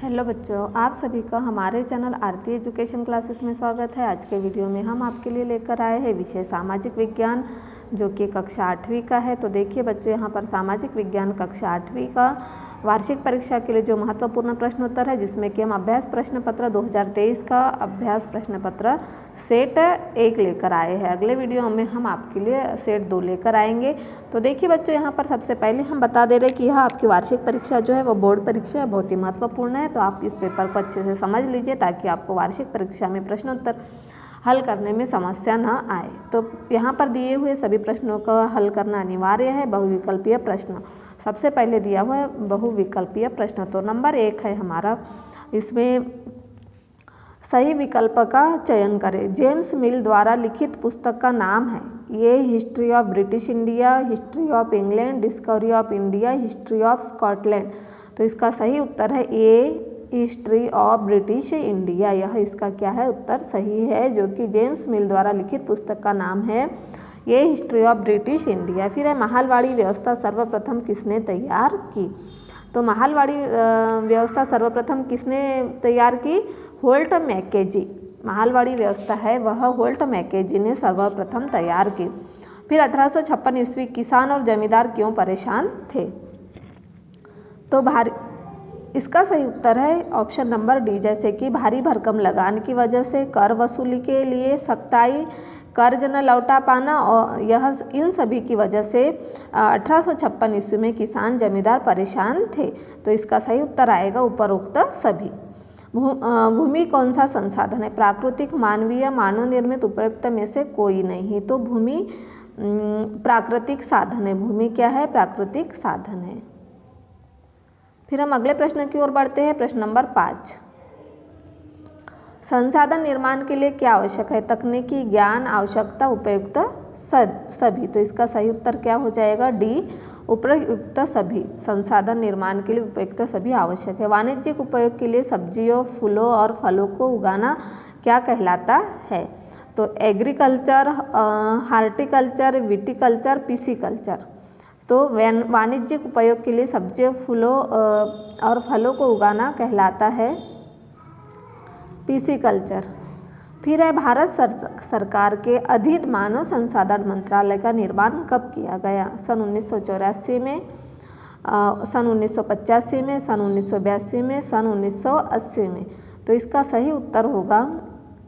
Hello बच्चों, आप सभी का हमारे चैनल आरती एजुकेशन क्लासेस में स्वागत है। आज के वीडियो में हम आपके लिए लेकर आए हैं विषय सामाजिक विज्ञान, जो कि कक्षा 8वीं का है। तो देखिए बच्चों, यहाँ पर सामाजिक विज्ञान कक्षा 8वीं का वार्षिक परीक्षा के लिए जो महत्वपूर्ण प्रश्न उत्तर है, जिसमें कि हम अभ्यास प्रश्न पत्र 2023 का अभ्यास प्रश्न पत्र सेट 1 लेकर आए हैं। अगले वीडियो में हम आपके लिए सेट 2 लेकर आएंगे। तो देखिए बच्चों, यहाँ पर सबसे पहले हम बता दे रहे हैं कि यह आपकी वार्षिक परीक्षा जो है वो बोर्ड परीक्षा बहुत ही महत्वपूर्ण है। तो आप इस पेपर को अच्छे से समझ लीजिए ताकि आपको वार्षिक परीक्षा में प्रश्नोत्तर हल करने में समस्या न आए। तो यहाँ पर दिए हुए सभी प्रश्नों का हल करना अनिवार्य है। बहुविकल्पीय प्रश्न सबसे पहले दिया हुआ है, बहुविकल्पीय प्रश्न। तो नंबर 1 है हमारा, इसमें सही विकल्प का चयन करें। जेम्स मिल द्वारा लिखित पुस्तक का नाम है। ये history of British India, history of England, discovery of India, history of Scotland. तो इसका सही उत्तर है ए, हिस्ट्री ऑफ ब्रिटिश इंडिया। यह इसका क्या है, उत्तर सही है, जो कि जेम्स मिल द्वारा लिखित पुस्तक का नाम है ये हिस्ट्री ऑफ ब्रिटिश इंडिया। फिर है महलवाड़ी व्यवस्था सर्वप्रथम किसने तैयार की। तो महलवाड़ी व्यवस्था सर्वप्रथम किसने तैयार की, होल्ट मैकेजी। महलवाड़ी व्यवस्था है वह होल्ट मैकेजी ने सर्वप्रथम तैयार की। फिर 1856 ईस्वी किसान और जमींदार क्यों परेशान थे। तो इसका सही उत्तर है ऑप्शन नंबर डी, जैसे कि भारी भरकम लगान की वजह से, कर वसूली के लिए सख्ताई, कर्ज न लौटा पाना, और यह इन सभी की वजह से 1856 ईस्वी में किसान जमींदार परेशान थे। तो इसका सही उत्तर आएगा उपरोक्त सभी। भूमि कौन सा संसाधन है, प्राकृतिक, मानवीय, मानव निर्मित, उपयुक्त में से कोई नहीं। तो भूमि प्राकृतिक साधन है। भूमि क्या है, प्राकृतिक साधन है। फिर हम अगले प्रश्न की ओर बढ़ते हैं। प्रश्न नंबर 5, संसाधन निर्माण के लिए क्या आवश्यक है, तकनीकी, ज्ञान, आवश्यकता, उपयुक्त सभी। तो इसका सही उत्तर क्या हो जाएगा, डी, उपयुक्त सभी। संसाधन निर्माण के लिए उपयुक्त सभी आवश्यक है। वाणिज्यिक उपयोग के लिए सब्जियों, फूलों और फलों को उगाना क्या कहलाता है। तो एग्रीकल्चर, हार्टिकल्चर, विटिकल्चर, पिसीकल्चर। तो वाणिज्यिक उपयोग के लिए सब्जियों, फूलों और फलों को उगाना कहलाता है पिसीकल्चर। फिर है भारत सरकार के अधीन मानव संसाधन मंत्रालय का निर्माण कब किया गया। सन 1984 में, सन 1985 में, सन 1982 में, सन 1980 में। तो इसका सही उत्तर होगा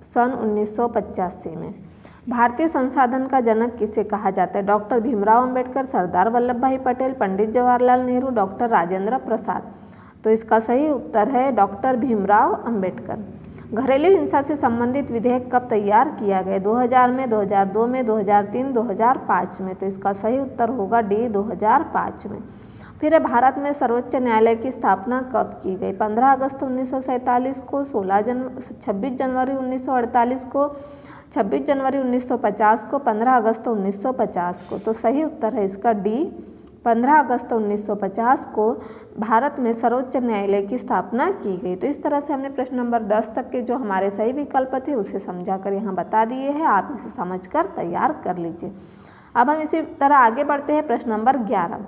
सन 1985 में। भारतीय संसाधन का जनक किसे कहा जाता है, डॉक्टर भीमराव अंबेडकर, सरदार वल्लभ भाई पटेल, पंडित जवाहरलाल नेहरू, डॉक्टर राजेंद्र प्रसाद। तो इसका सही उत्तर है डॉक्टर भीमराव अंबेडकर। घरेलू हिंसा से संबंधित विधेयक कब तैयार किया गया, 2000 में, 2002 में, 2003, 2005 में। तो इसका सही उत्तर होगा डी, 2005 में। फिर भारत में सर्वोच्च न्यायालय की स्थापना कब की गई, 15 अगस्त 1947 को, 26 जनवरी 1948 को, 26 जनवरी 1950 को, 15 अगस्त 1950 को। तो सही उत्तर है इसका डी, 15 अगस्त 1950 को भारत में सर्वोच्च न्यायालय की स्थापना की गई। तो इस तरह से हमने प्रश्न नंबर 10 तक के जो हमारे सही विकल्प थे उसे समझाकर यहाँ बता दिए हैं। आप इसे समझकर तैयार कर लीजिए। अब हम इसी तरह आगे बढ़ते हैं। प्रश्न नंबर 11,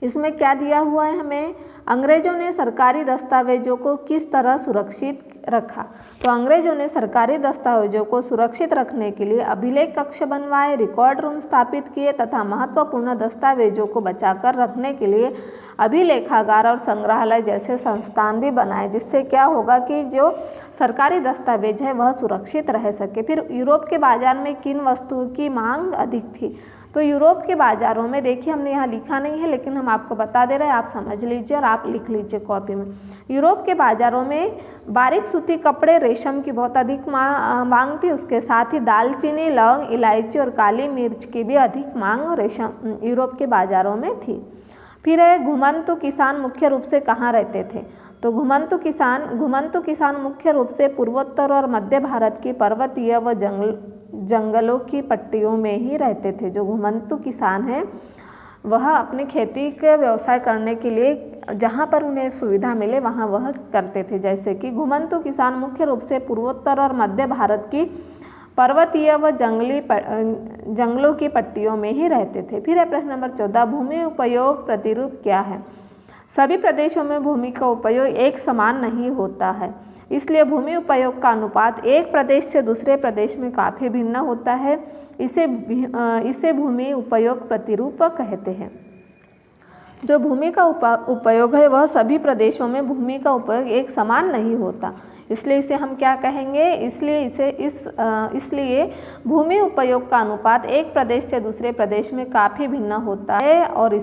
इसमें क्या दिया हुआ है हमें, अंग्रेजों ने सरकारी दस्तावेजों को किस तरह सुरक्षित रखा। तो अंग्रेजों ने सरकारी दस्तावेजों को सुरक्षित रखने के लिए अभिलेख कक्ष बनवाए, रिकॉर्ड रूम स्थापित किए तथा महत्वपूर्ण दस्तावेजों को बचाकर रखने के लिए अभिलेखागार और संग्रहालय जैसे संस्थान भी बनाए, जिससे क्या होगा कि जो सरकारी दस्तावेज है वह सुरक्षित रह सके। फिर यूरोप के बाजार में किन वस्तुओं की मांग अधिक थी। तो यूरोप के बाज़ारों में, देखिए हमने यहाँ लिखा नहीं है लेकिन हम आपको बता दे रहे हैं, आप समझ लीजिए और आप लिख लीजिए कॉपी में। यूरोप के बाज़ारों में बारीक सूती कपड़े, रेशम की बहुत अधिक मांग थी। उसके साथ ही दालचीनी, लौंग, इलायची और काली मिर्च की भी अधिक मांग यूरोप के बाज़ारों में थी। फिर है घुमंतु किसान मुख्य रूप से कहाँ रहते थे। तो घुमंतु किसान मुख्य रूप से पूर्वोत्तर और मध्य भारत की पर्वतीय व जंगलों की पट्टियों में ही रहते थे। जो घुमंतु किसान हैं वह अपनी खेती के व्यवसाय करने के लिए जहाँ पर उन्हें सुविधा मिले वहाँ वह करते थे। जैसे कि घुमंतु किसान मुख्य रूप से पूर्वोत्तर और मध्य भारत की पर्वतीय व जंगलों की पट्टियों में ही रहते थे। फिर है प्रश्न नंबर 14, भूमि उपयोग प्रतिरूप क्या है। सभी प्रदेशों में भूमि का उपयोग एक समान नहीं होता है, इसलिए भूमि उपयोग का अनुपात एक प्रदेश से दूसरे प्रदेश में काफ़ी भिन्न होता है। इसे भूमि उपयोग प्रतिरूप कहते हैं। जो भूमि का उपयोग है वह सभी प्रदेशों में भूमि का उपयोग एक समान नहीं होता, इसलिए इसे हम क्या कहेंगे, इसलिए भूमि उपयोग का अनुपात एक प्रदेश से दूसरे प्रदेश में काफ़ी भिन्न होता है और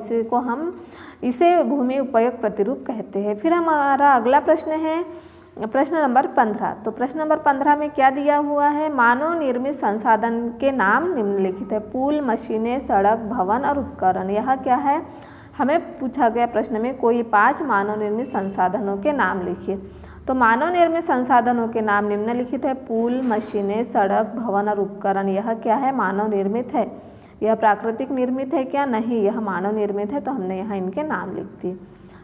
इसे भूमि उपयोग प्रतिरूप कहते हैं। फिर हमारा अगला प्रश्न है प्रश्न नंबर 15। तो प्रश्न नंबर 15 में क्या दिया हुआ है, मानव निर्मित संसाधन के नाम निम्नलिखित है। पुल, मशीनें, सड़क, भवन और उपकरण। यह क्या है, हमें पूछा गया प्रश्न में कोई 5 मानव निर्मित संसाधनों के नाम लिखिए। तो मानव निर्मित संसाधनों के नाम निम्नलिखित है। पुल, मशीनें, सड़क, भवन और उपकरण। यह क्या है, मानव निर्मित है। यह प्राकृतिक निर्मित है क्या, नहीं, यह मानव निर्मित है, तो हमने यहाँ इनके नाम लिख दिए।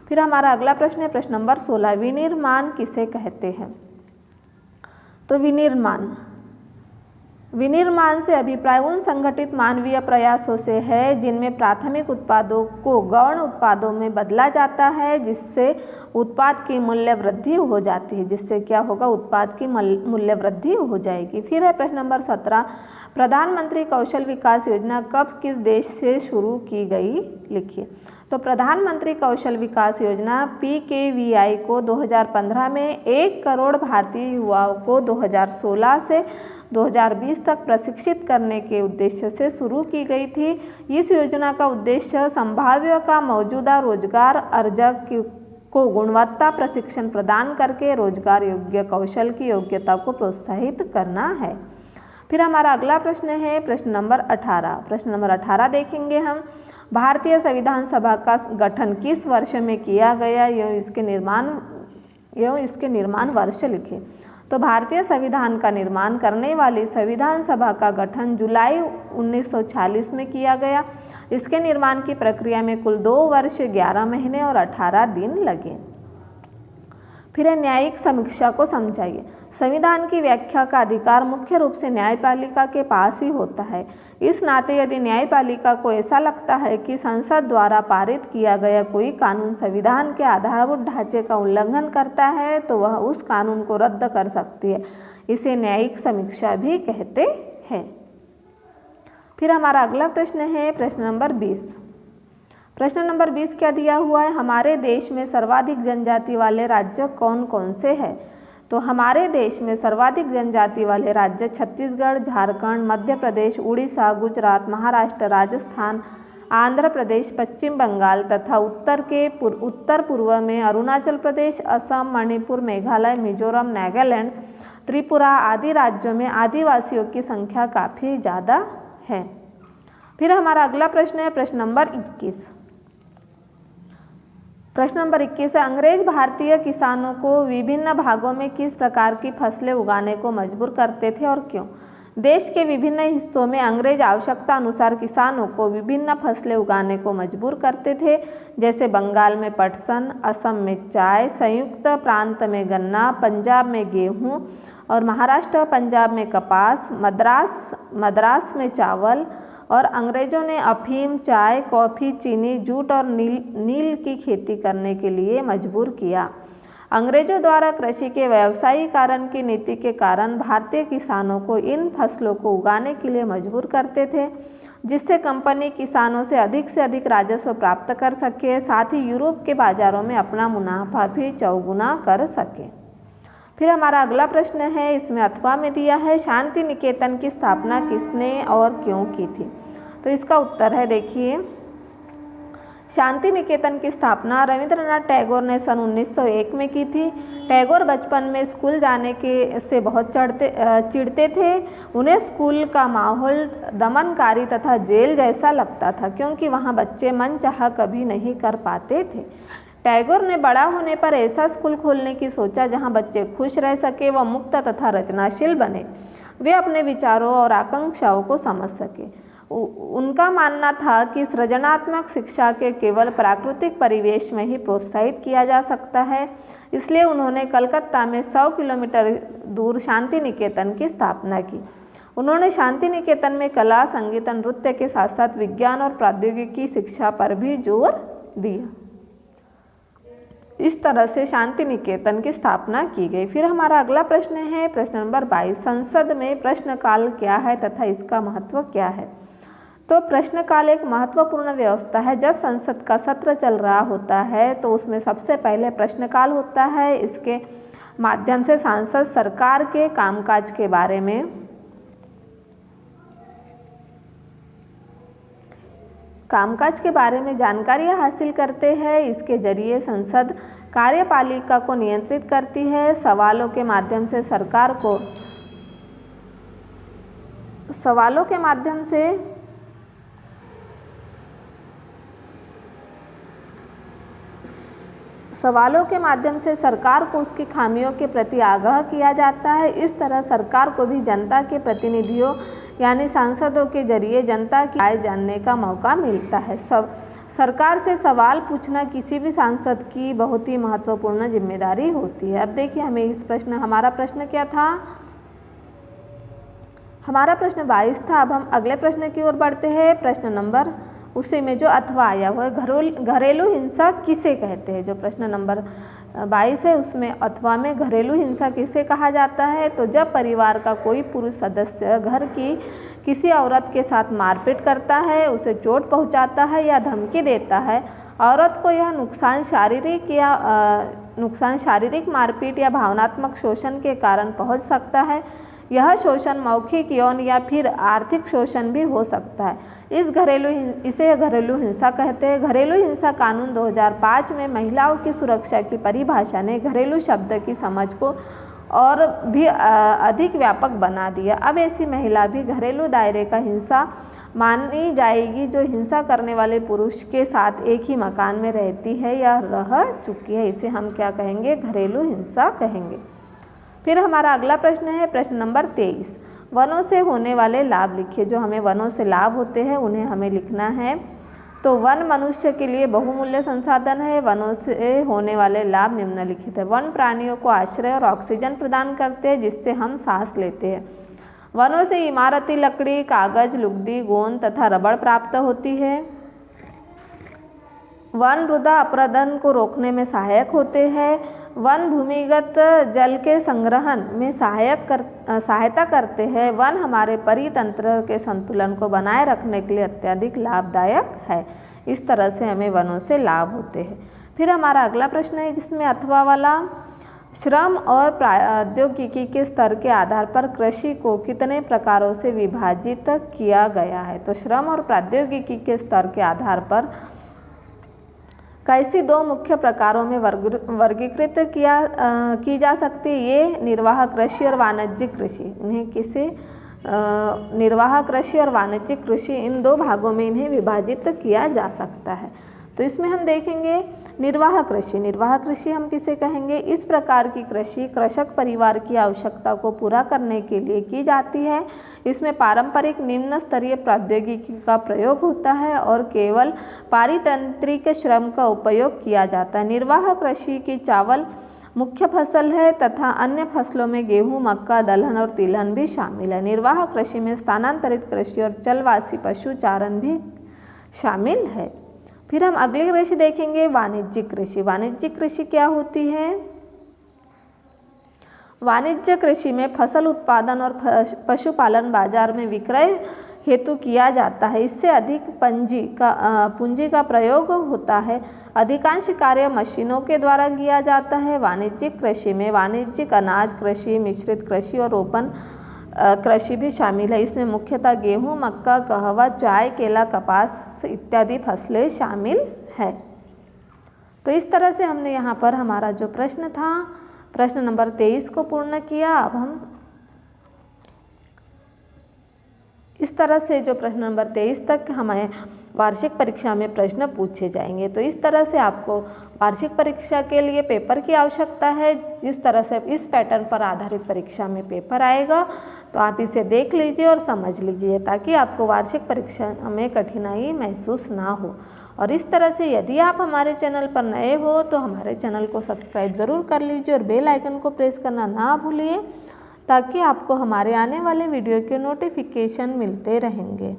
फिर हमारा अगला प्रश्न है प्रश्न नंबर 16। विनिर्माण किसे कहते हैं। तो विनिर्माण से अभिप्राय उन संगठित मानवीय प्रयासों से है जिनमें प्राथमिक उत्पादों को गौण उत्पादों में बदला जाता है, जिससे उत्पाद की मूल्य वृद्धि हो जाती है। जिससे क्या होगा, उत्पाद की मूल्य वृद्धि हो जाएगी। फिर है प्रश्न नंबर 17। प्रधानमंत्री कौशल विकास योजना कब किस देश से शुरू की गई, लिखिए। तो प्रधानमंत्री कौशल विकास योजना PKVI को 2015 में 1 करोड़ भारतीय युवाओं को 2016 से 2020 तक प्रशिक्षित करने के उद्देश्य से शुरू की गई थी। इस योजना का उद्देश्य संभाव्य का मौजूदा रोजगार अर्जक को गुणवत्ता प्रशिक्षण प्रदान करके रोजगार योग्य कौशल की योग्यता को प्रोत्साहित करना है। फिर हमारा अगला प्रश्न है प्रश्न नंबर 18। प्रश्न नंबर 18 देखेंगे हम। भारतीय संविधान सभा का गठन किस वर्ष में किया गया, एवं इसके निर्माण वर्ष लिखे। तो भारतीय संविधान का निर्माण करने वाली संविधान सभा का गठन जुलाई 1946 में किया गया। इसके निर्माण की प्रक्रिया में कुल 2 वर्ष 11 महीने और 18 दिन लगे। फिर है न्यायिक समीक्षा को समझाइए। संविधान की व्याख्या का अधिकार मुख्य रूप से न्यायपालिका के पास ही होता है। इस नाते यदि न्यायपालिका को ऐसा लगता है कि संसद द्वारा पारित किया गया कोई कानून संविधान के आधारभूत ढांचे का उल्लंघन करता है तो वह उस कानून को रद्द कर सकती है। इसे न्यायिक समीक्षा भी कहते हैं। फिर हमारा अगला प्रश्न है प्रश्न नंबर 20। प्रश्न नंबर 20 क्या दिया हुआ है, हमारे देश में सर्वाधिक जनजाति वाले राज्य कौन कौन से हैं। तो हमारे देश में सर्वाधिक जनजाति वाले राज्य छत्तीसगढ़, झारखंड, मध्य प्रदेश, उड़ीसा, गुजरात, महाराष्ट्र, राजस्थान, आंध्र प्रदेश, पश्चिम बंगाल तथा उत्तर पूर्व में अरुणाचल प्रदेश, असम, मणिपुर, मेघालय, मिजोरम, नागालैंड, त्रिपुरा आदि राज्यों में आदिवासियों की संख्या काफ़ी ज़्यादा है। फिर हमारा अगला प्रश्न है प्रश्न नंबर 21। प्रश्न नंबर 21 है, अंग्रेज भारतीय किसानों को विभिन्न भागों में किस प्रकार की फसलें उगाने को मजबूर करते थे और क्यों। देश के विभिन्न हिस्सों में अंग्रेज आवश्यकता अनुसार किसानों को विभिन्न फसलें उगाने को मजबूर करते थे, जैसे बंगाल में पटसन, असम में चाय, संयुक्त प्रांत में गन्ना, पंजाब में गेहूं और महाराष्ट्र पंजाब में कपास, मद्रास में चावल। और अंग्रेज़ों ने अफीम, चाय, कॉफ़ी, चीनी, जूट और नील की खेती करने के लिए मजबूर किया। अंग्रेज़ों द्वारा कृषि के व्यवसायीकरण की नीति के कारण भारतीय किसानों को इन फसलों को उगाने के लिए मजबूर करते थे, जिससे कंपनी किसानों से अधिक राजस्व प्राप्त कर सके, साथ ही यूरोप के बाज़ारों में अपना मुनाफा भी चौगुना कर सके। फिर हमारा अगला प्रश्न है, इसमें अथवा में दिया है, शांति निकेतन की स्थापना किसने और क्यों की थी। तो इसका उत्तर है, देखिए, शांति निकेतन की स्थापना रविंद्रनाथ टैगोर ने सन 1901 में की थी। टैगोर बचपन में स्कूल जाने से बहुत चिढ़ते थे। उन्हें स्कूल का माहौल दमनकारी तथा जेल जैसा लगता था, क्योंकि वहाँ बच्चे मनचाहा कभी नहीं कर पाते थे। टैगोर ने बड़ा होने पर ऐसा स्कूल खोलने की सोचा जहाँ बच्चे खुश रह सके व मुक्त तथा रचनाशील बने, वे अपने विचारों और आकांक्षाओं को समझ सके। उनका मानना था कि सृजनात्मक शिक्षा के केवल प्राकृतिक परिवेश में ही प्रोत्साहित किया जा सकता है, इसलिए उन्होंने कलकत्ता में 100 किलोमीटर दूर शांति निकेतन की स्थापना की। उन्होंने शांति निकेतन में कला, संगीत, नृत्य के साथ साथ विज्ञान और प्रौद्योगिकी शिक्षा पर भी जोर दिया। इस तरह से शांति निकेतन की स्थापना की गई। फिर हमारा अगला प्रश्न है प्रश्न नंबर 22, संसद में प्रश्नकाल क्या है तथा इसका महत्व क्या है। तो प्रश्नकाल एक महत्वपूर्ण व्यवस्था है। जब संसद का सत्र चल रहा होता है तो उसमें सबसे पहले प्रश्नकाल होता है। इसके माध्यम से सांसद सरकार के कामकाज के बारे में जानकारियाँ हासिल करते हैं। इसके जरिए संसद कार्यपालिका को नियंत्रित करती है। सवालों के माध्यम से सरकार को उसकी खामियों के प्रति आगाह किया जाता है। इस तरह सरकार को भी जनता के प्रतिनिधियों यानी सांसदों के जरिए जनता की राय जानने का मौका मिलता है। सरकार से सवाल पूछना किसी भी सांसद की बहुत ही महत्वपूर्ण जिम्मेदारी होती है। अब देखिए हमारा प्रश्न क्या था, हमारा प्रश्न 22 था। अब हम अगले प्रश्न की ओर बढ़ते हैं। प्रश्न नंबर उसी में जो अथवा आया हुआ है, घरेलू हिंसा किसे कहते हैं। जो प्रश्न नंबर 22 है उसमें अथवा में घरेलू हिंसा किसे कहा जाता है। तो जब परिवार का कोई पुरुष सदस्य घर की किसी औरत के साथ मारपीट करता है, उसे चोट पहुंचाता है या धमकी देता है, औरत को यह नुकसान शारीरिक मारपीट या भावनात्मक शोषण के कारण पहुंच सकता है। यह शोषण मौखिक, यौन या फिर आर्थिक शोषण भी हो सकता है। इसे घरेलू हिंसा कहते हैं। घरेलू हिंसा कानून 2005 में महिलाओं की सुरक्षा की परिभाषा ने घरेलू शब्द की समझ को और भी अधिक व्यापक बना दिया। अब ऐसी महिला भी घरेलू दायरे का हिंसा मानी जाएगी जो हिंसा करने वाले पुरुष के साथ एक ही मकान में रहती है या रह चुकी है। इसे हम क्या कहेंगे, घरेलू हिंसा कहेंगे। फिर हमारा अगला प्रश्न है प्रश्न नंबर 23, वनों से होने वाले लाभ लिखिए। जो हमें वनों से लाभ होते हैं उन्हें हमें लिखना है। तो वन मनुष्य के लिए बहुमूल्य संसाधन है। वनों से होने वाले लाभ निम्नलिखित है। वन प्राणियों को आश्रय और ऑक्सीजन प्रदान करते हैं जिससे हम सांस लेते हैं। वनों से इमारती लकड़ी, कागज, लुगदी, गोंद तथा रबड़ प्राप्त होती है। वन मृदा अपरदन को रोकने में सहायक होते हैं। वन भूमिगत जल के संग्रहण में सहायता करते हैं। वन हमारे परितंत्र के संतुलन को बनाए रखने के लिए अत्यधिक लाभदायक है। इस तरह से हमें वनों से लाभ होते हैं। फिर हमारा अगला प्रश्न है जिसमें अथवा वाला, श्रम और प्रौद्योगिकी के स्तर के आधार पर कृषि को कितने प्रकारों से विभाजित किया गया है। तो श्रम और प्रौद्योगिकी के स्तर के आधार पर कैसी दो मुख्य प्रकारों में वर्गीकृत की जा सकती है। ये निर्वाह कृषि और वाणिज्यिक कृषि। इन्हें किसे निर्वाह कृषि और वाणिज्यिक कृषि, इन दो भागों में इन्हें विभाजित किया जा सकता है। तो इसमें हम देखेंगे निर्वाह कृषि। निर्वाह कृषि हम किसे कहेंगे, इस प्रकार की कृषि कृषक परिवार की आवश्यकता को पूरा करने के लिए की जाती है। इसमें पारंपरिक निम्न स्तरीय प्रौद्योगिकी का प्रयोग होता है और केवल पारितंत्रिक श्रम का उपयोग किया जाता है। निर्वाह कृषि की चावल मुख्य फसल है तथा अन्य फसलों में गेहूं, मक्का, दलहन और तिलहन भी शामिल है। निर्वाह कृषि में स्थानांतरित कृषि और चलवासी पशु चारण भी शामिल है। फिर हम अगली कृषि देखेंगे वाणिज्यिक कृषि। वाणिज्यिक कृषि क्या होती है। वाणिज्य कृषि में फसल उत्पादन और पशुपालन बाजार में विक्रय हेतु किया जाता है। इससे अधिक पूंजी का प्रयोग होता है। अधिकांश कार्य मशीनों के द्वारा किया जाता है। वाणिज्यिक कृषि में वाणिज्यिक अनाज कृषि, मिश्रित कृषि और रोपण कृषि भी शामिल है। इसमें मुख्यतः गेहूं, मक्का, कहवा, चाय, केला, कपास इत्यादि फसलें शामिल है। तो इस तरह से हमने यहाँ पर हमारा जो प्रश्न था प्रश्न नंबर 23 को पूर्ण किया। अब हम इस तरह से जो प्रश्न नंबर 23 तक हमें वार्षिक परीक्षा में प्रश्न पूछे जाएंगे। तो इस तरह से आपको वार्षिक परीक्षा के लिए पेपर की आवश्यकता है। जिस तरह से इस पैटर्न पर आधारित परीक्षा में पेपर आएगा तो आप इसे देख लीजिए और समझ लीजिए ताकि आपको वार्षिक परीक्षा में कठिनाई महसूस ना हो। और इस तरह से यदि आप हमारे चैनल पर नए हो तो हमारे चैनल को सब्सक्राइब ज़रूर कर लीजिए और बेल आइकन को प्रेस करना ना भूलिए ताकि आपको हमारे आने वाले वीडियो के नोटिफिकेशन मिलते रहेंगे।